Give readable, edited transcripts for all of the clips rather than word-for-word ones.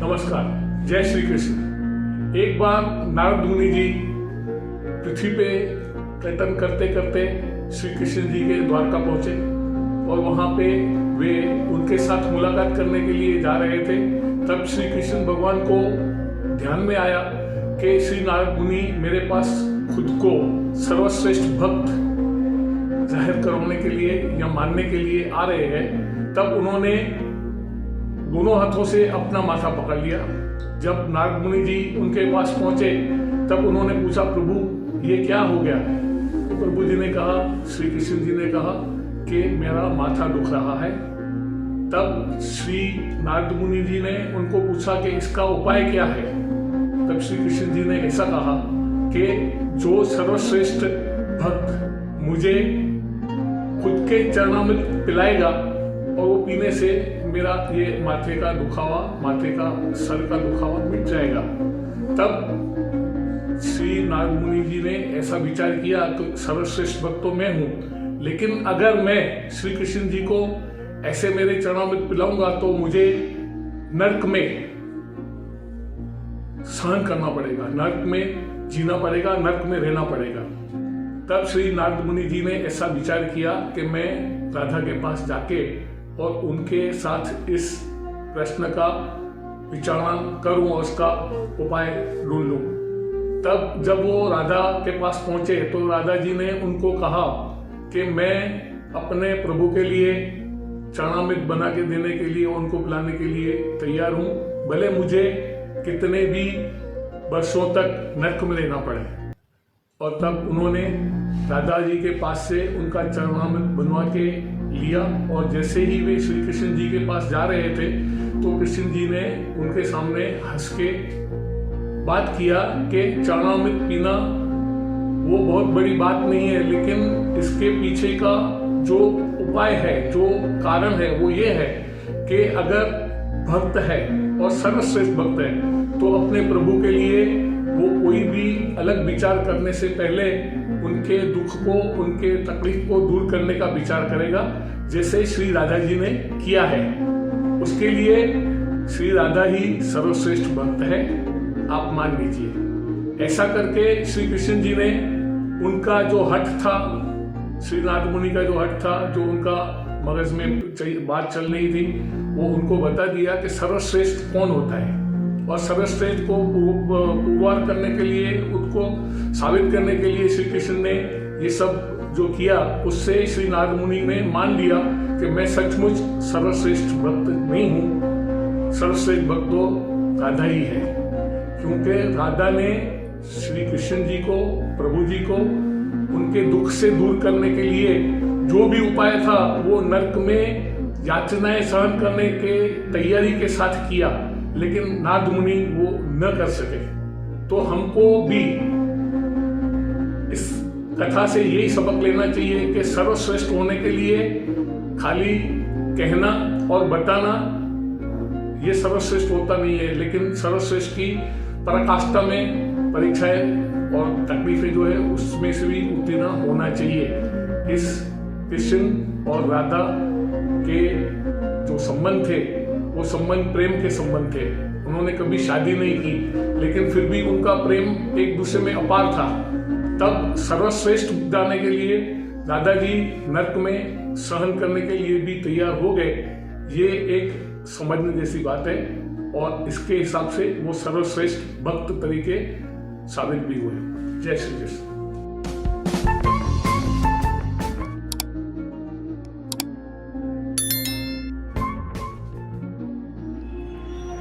नमस्कार, जय श्री कृष्ण। एक बार नारद मुनि जी पृथ्वी पे पर्यटन करते करते श्री कृष्ण जी के द्वारका पहुंचे और वहां पे वे उनके साथ मुलाकात करने के लिए जा रहे थे। तब श्री कृष्ण भगवान को ध्यान में आया कि श्री नारद मुनि मेरे पास खुद को सर्वश्रेष्ठ भक्त जाहिर करवाने के लिए या मानने के लिए आ रहे हैं। तब उन्होंने दोनों हाथों से अपना माथा पकड़ लिया। जब नारद मुनि जी उनके पास पहुंचे तब उन्होंने पूछा, प्रभु ये क्या हो गया? तो प्रभु जी ने कहा, श्री कृष्ण जी ने कहा कि मेरा माथा दुख रहा है। तब श्री नारद मुनि जी ने उनको पूछा कि इसका उपाय क्या है? तब श्री कृष्ण जी ने ऐसा कहा कि जो सर्वश्रेष्ठ भक्त मुझे खुद के चरणामृत पिलाएगा और वो पीने से मेरा ये माथे का दुखावा, माथे का सर का दुखावा मिट जाएगा। तब श्री नारद मुनि जी ने ऐसा विचार किया तो सर्वश्रेष्ठ भक्त तो मैं हूं, लेकिन अगर मैं श्री कृष्ण जी को ऐसे मेरे चरणामृत पिलाऊंगा तो मुझे नरक में सहन करना पड़ेगा, नरक में जीना पड़ेगा, नरक में रहना पड़ेगा। तब श्री नारद मुनि जी ने ऐसा विचार किया कि मैं राधा के पास जाके और उनके साथ इस प्रश्न का विचारण करूं और उसका उपाय ढूंढ लूं। तब जब वो राधा के पास पहुंचे तो राधा जी ने उनको कहा कि मैं अपने प्रभु के लिए चरणामृत बना के देने के लिए, उनको पिलाने के लिए तैयार हूं, भले मुझे कितने भी वर्षों तक नरक में रहना पड़े। और तब उन्होंने राधा जी के पास से उनका चरणामृत बनवा के लिया और जैसे ही वे श्री कृष्ण जी के पास जा रहे थे तो कृष्ण जी ने उनके सामने हंस के बात किया कि चरणामृत पीना वो बहुत बड़ी बात नहीं है, लेकिन इसके पीछे का जो उपाय है, जो कारण है, वो ये है कि अगर भक्त है और सर्वश्रेष्ठ भक्त है तो अपने प्रभु के लिए वो कोई भी अलग विचार करने से पहले उनके दुख को, उनके तकलीफ को दूर करने का विचार करेगा, जैसे श्री राधा जी ने किया है। उसके लिए श्री राधा ही सर्वश्रेष्ठ भक्त है, आप मान लीजिए। ऐसा करके श्री कृष्ण जी ने उनका जो हठ था, श्री नारद मुनि का जो हठ था, जो उनका मगज में बात चल रही थी, वो उनको बता दिया कि सर्वश्रेष्ठ कौन होता है। और सर्वश्रेष्ठ को पुरवार करने के लिए, उसको साबित करने के लिए श्री कृष्ण ने ये सब जो किया, उससे श्री नारद मुनि ने मान लिया कि मैं सचमुच सर्वश्रेष्ठ भक्त नहीं हूँ, सर्वश्रेष्ठ भक्त तो राधा ही है। क्योंकि राधा ने श्री कृष्ण जी को, प्रभु जी को उनके दुख से दूर करने के लिए जो भी उपाय था वो नरक में यातनाएं सहन करने के तैयारी के साथ किया, लेकिन नारद मुनि वो न कर सके। तो हमको भी इस कथा से यही सबक लेना चाहिए कि सर्वश्रेष्ठ होने के लिए खाली कहना और बताना ये सर्वश्रेष्ठ होता नहीं है, लेकिन सर्वश्रेष्ठ की पराकाष्ठा में परीक्षाएं और तकलीफें जो है उसमें से भी उत्तीर्ण होना चाहिए। इस कृष्ण और राधा के जो संबंध थे वो संबंध प्रेम के संबंध थे। उन्होंने कभी शादी नहीं की, लेकिन फिर भी उनका प्रेम एक दूसरे में अपार था। तब सर्वश्रेष्ठ जाने के लिए दादाजी नरक में सहन करने के लिए भी तैयार हो गए। ये एक समझने जैसी बात है और इसके हिसाब से वो सर्वश्रेष्ठ भक्त तरीके साबित भी हुए। जय श्री कृष्ण।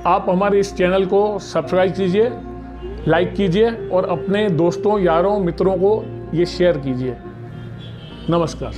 आप हमारे इस चैनल को सब्सक्राइब कीजिए, लाइक कीजिए और अपने दोस्तों, यारों, मित्रों को ये शेयर कीजिए। नमस्कार।